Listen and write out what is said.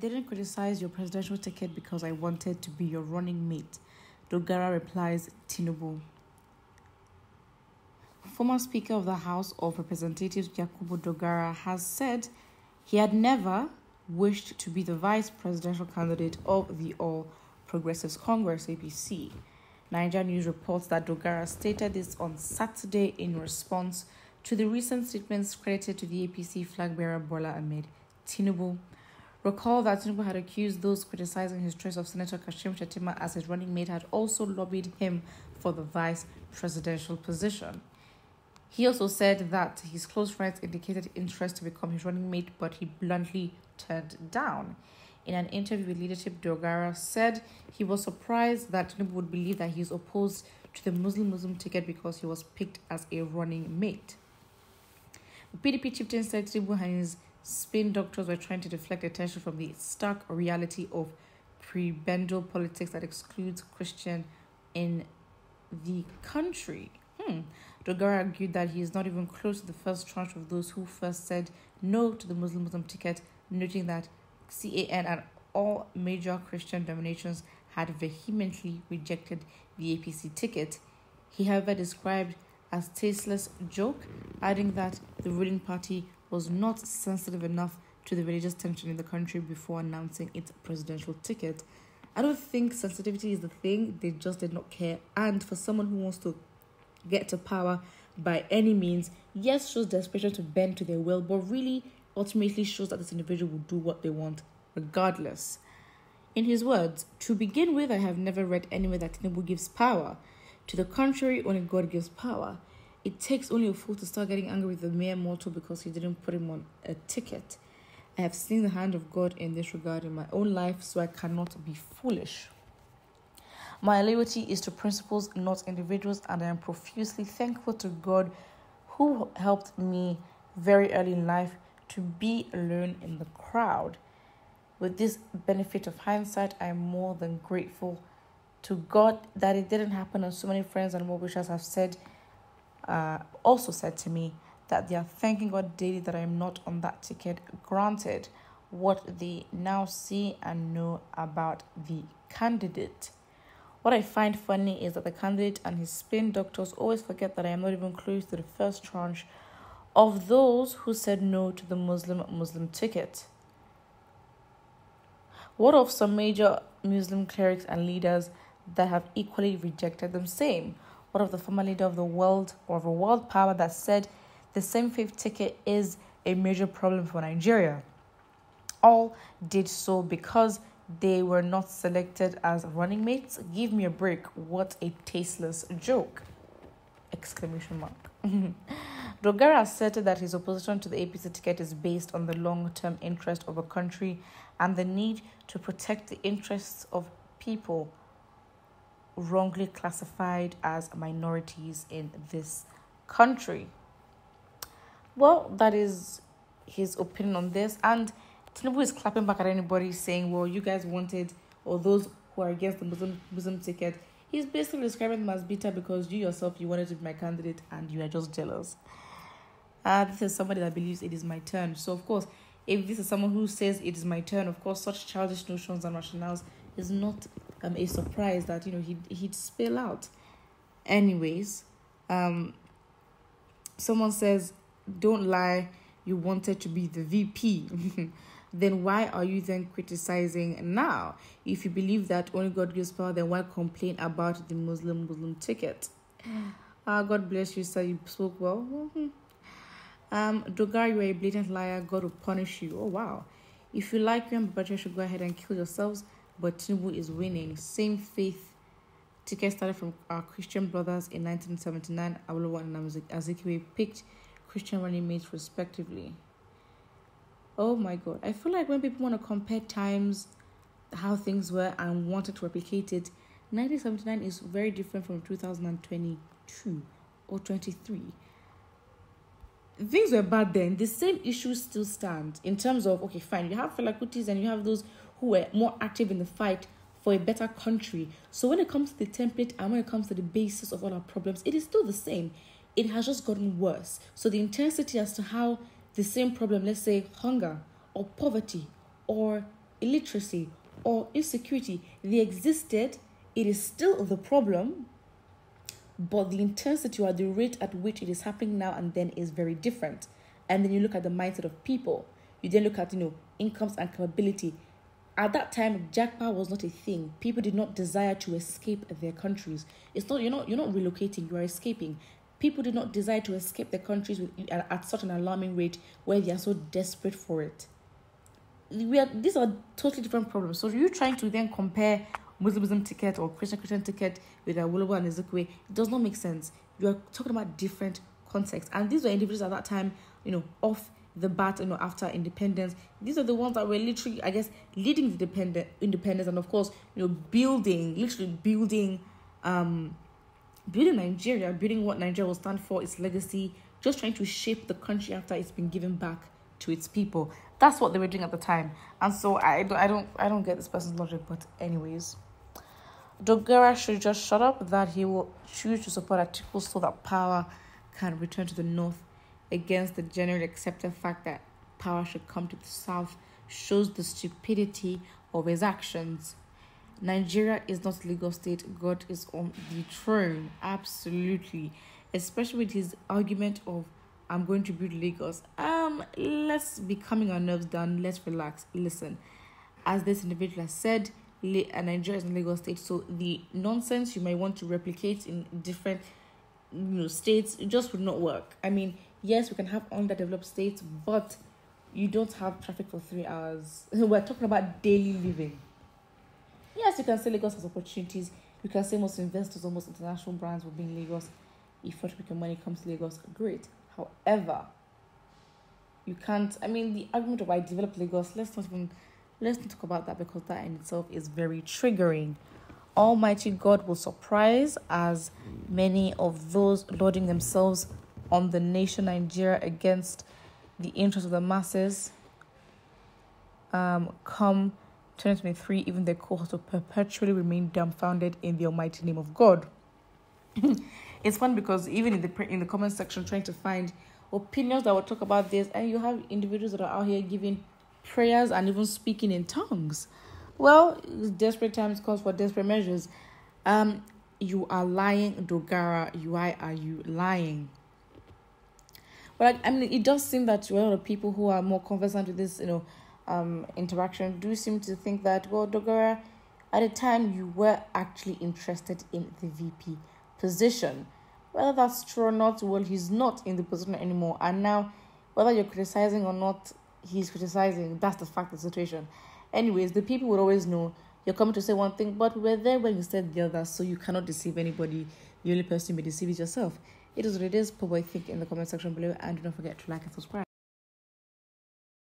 didn't criticize your presidential ticket because I wanted to be your running mate. Dogara replies, Tinubu. Former Speaker of the House of Representatives Yakubu Dogara has said he had never wished to be the vice presidential candidate of the All Progressives Congress (APC). Nigeria News reports that Dogara stated this on Saturday in response to the recent statements credited to the APC flag bearer Bola Ahmed Tinubu. Recall that Tinubu had accused those criticizing his choice of Senator Kashim Shettima as his running mate had also lobbied him for the vice presidential position. He also said that his close friends indicated interest to become his running mate, but he bluntly turned down. In an interview with Leadership, Dogara said he was surprised that Tinubu would believe that he is opposed to the Muslim ticket because he was picked as a running mate. The PDP chieftain said Tinubu and his spin doctors were trying to deflect attention from the stark reality of prebendal politics that excludes Christian in the country. Dogara argued that he is not even close to the first tranche of those who first said no to the Muslim ticket, noting that CAN and all major Christian denominations had vehemently rejected the APC ticket. He, however, described as tasteless joke, adding that the ruling party was not sensitive enough to the religious tension in the country before announcing its presidential ticket. I don't think sensitivity is the thing, they just did not care. And for someone who wants to get to power by any means, yes, shows desperation to bend to their will, but really ultimately shows that this individual will do what they want regardless. In his words, to begin with, I have never read anywhere that Tinubu gives power. To the contrary, only God gives power. It takes only a fool to start getting angry with a mere mortal because he didn't put him on a ticket. I have seen the hand of God in this regard in my own life, so I cannot be foolish. My loyalty is to principles, not individuals, and I am profusely thankful to God who helped me very early in life to be alone in the crowd. With this benefit of hindsight, I am more than grateful to God that it didn't happen, and so many friends and well-wishers have said, also said to me that they are thanking God daily that I am not on that ticket. Granted, what they now see and know about the candidate. What I find funny is that the candidate and his spin doctors always forget that I am not even close to the first tranche of those who said no to the Muslim ticket. What of some major Muslim clerics and leaders that have equally rejected them? Same. What of the former leader of the world or of a world power that said the same faith ticket is a major problem for Nigeria? All did so because they were not selected as running mates. Give me a break. What a tasteless joke! Exclamation mark. Dogara asserted that his opposition to the APC ticket is based on the long-term interest of a country and the need to protect the interests of people wrongly classified as minorities in this country. Well, that is his opinion on this, and Tinubu is clapping back at anybody saying, well, you guys wanted, or those who are against the Muslim ticket. He's basically describing them as bitter because you yourself, you wanted to be my candidate and you are just jealous. This is somebody that believes it is my turn. So, of course, if this is someone who says it is my turn, of course, such childish notions and rationales is not a surprise that, he'd spill out. Anyways, someone says, don't lie, you wanted to be the VP. Then why are you then criticizing now? If you believe that only God gives power, then why complain about the Muslim ticket? God bless you, sir. You spoke well. Dogara, you are a blatant liar. God will punish you. Oh, wow. If you like you and Babacha should go ahead and kill yourselves, but Tinubu is winning. Same faith ticket started from our Christian brothers in 1979. Awolowo and Azikiwe picked Christian running mates respectively. Oh my God. I feel like when people want to compare times, how things were, and wanted to replicate it, 1979 is very different from 2022 or 23. Things were bad then. The same issues still stand in terms of, okay, fine, you have Felakutis and you have those who were more active in the fight for a better country. So when it comes to the template and when it comes to the basis of all our problems, it is still the same. It has just gotten worse. So the intensity as to how the same problem, let's say hunger or poverty or illiteracy or insecurity, they existed. It is still the problem, but the intensity or the rate at which it is happening now and then is very different. And then you look at the mindset of people. You then look at, incomes and capability. At that time, jackpot was not a thing. People did not desire to escape their countries. It's not, you're not relocating, you are escaping. People did not desire to escape their countries at such an alarming rate where they are so desperate for it. These are totally different problems. So you're trying to then compare Muslim ticket or Christian ticket with Awolowo and Ezekwe. It does not make sense. You are talking about different contexts. And these were individuals at that time, off the bat, after independence. These are the ones that were literally, I guess, leading the independence, and of course, building Nigeria, building what Nigeria will stand for, its legacy, just trying to shape the country after it's been given back to its people. That's what they were doing at the time. And so I don't get this person's logic, but anyways. Dogara should just shut up that he will choose to support Ridicules so that power can return to the north against the generally accepted fact that power should come to the south shows the stupidity of his actions. Nigeria is not a legal state. God is on the throne. Absolutely. Especially with his argument of, I'm going to build Lagos. Let's be calming our nerves down. Let's relax. Listen, as this individual has said, Nigeria is a legal state. So the nonsense you might want to replicate in different states, it just would not work. I mean, yes, we can have underdeveloped states, but you don't have traffic for 3 hours. We're talking about daily living. Yes, you can say Lagos has opportunities. You can say most investors, almost international brands will be in Lagos. If Puerto Rican money comes to Lagos, great. However, you can't. I mean, the argument of I developed Lagos. Let's not talk about that, because that in itself is very triggering. Almighty God will surprise as many of those lauding themselves on the nation Nigeria against the interest of the masses come 2023, even their cohorts will perpetually remain dumbfounded in the almighty name of God. It's fun because even in the comment section trying to find opinions that will talk about this, and you have individuals that are out here giving prayers and even speaking in tongues. Well, desperate times calls for desperate measures. You are lying, Dogara. Why are you lying? But I mean, it does seem that a lot of people who are more conversant with this, interaction do seem to think that, well, Dogara, at the time you were actually interested in the VP position. Whether that's true or not, well, he's not in the position anymore. And now, whether you're criticizing or not, he's criticizing. That's the fact of the situation. Anyways, the people would always know you're coming to say one thing, but we were there when you said the other, so you cannot deceive anybody. The only person you may deceive is yourself. It is what it is. Put what you think in the comment section below, and do not forget to like and subscribe.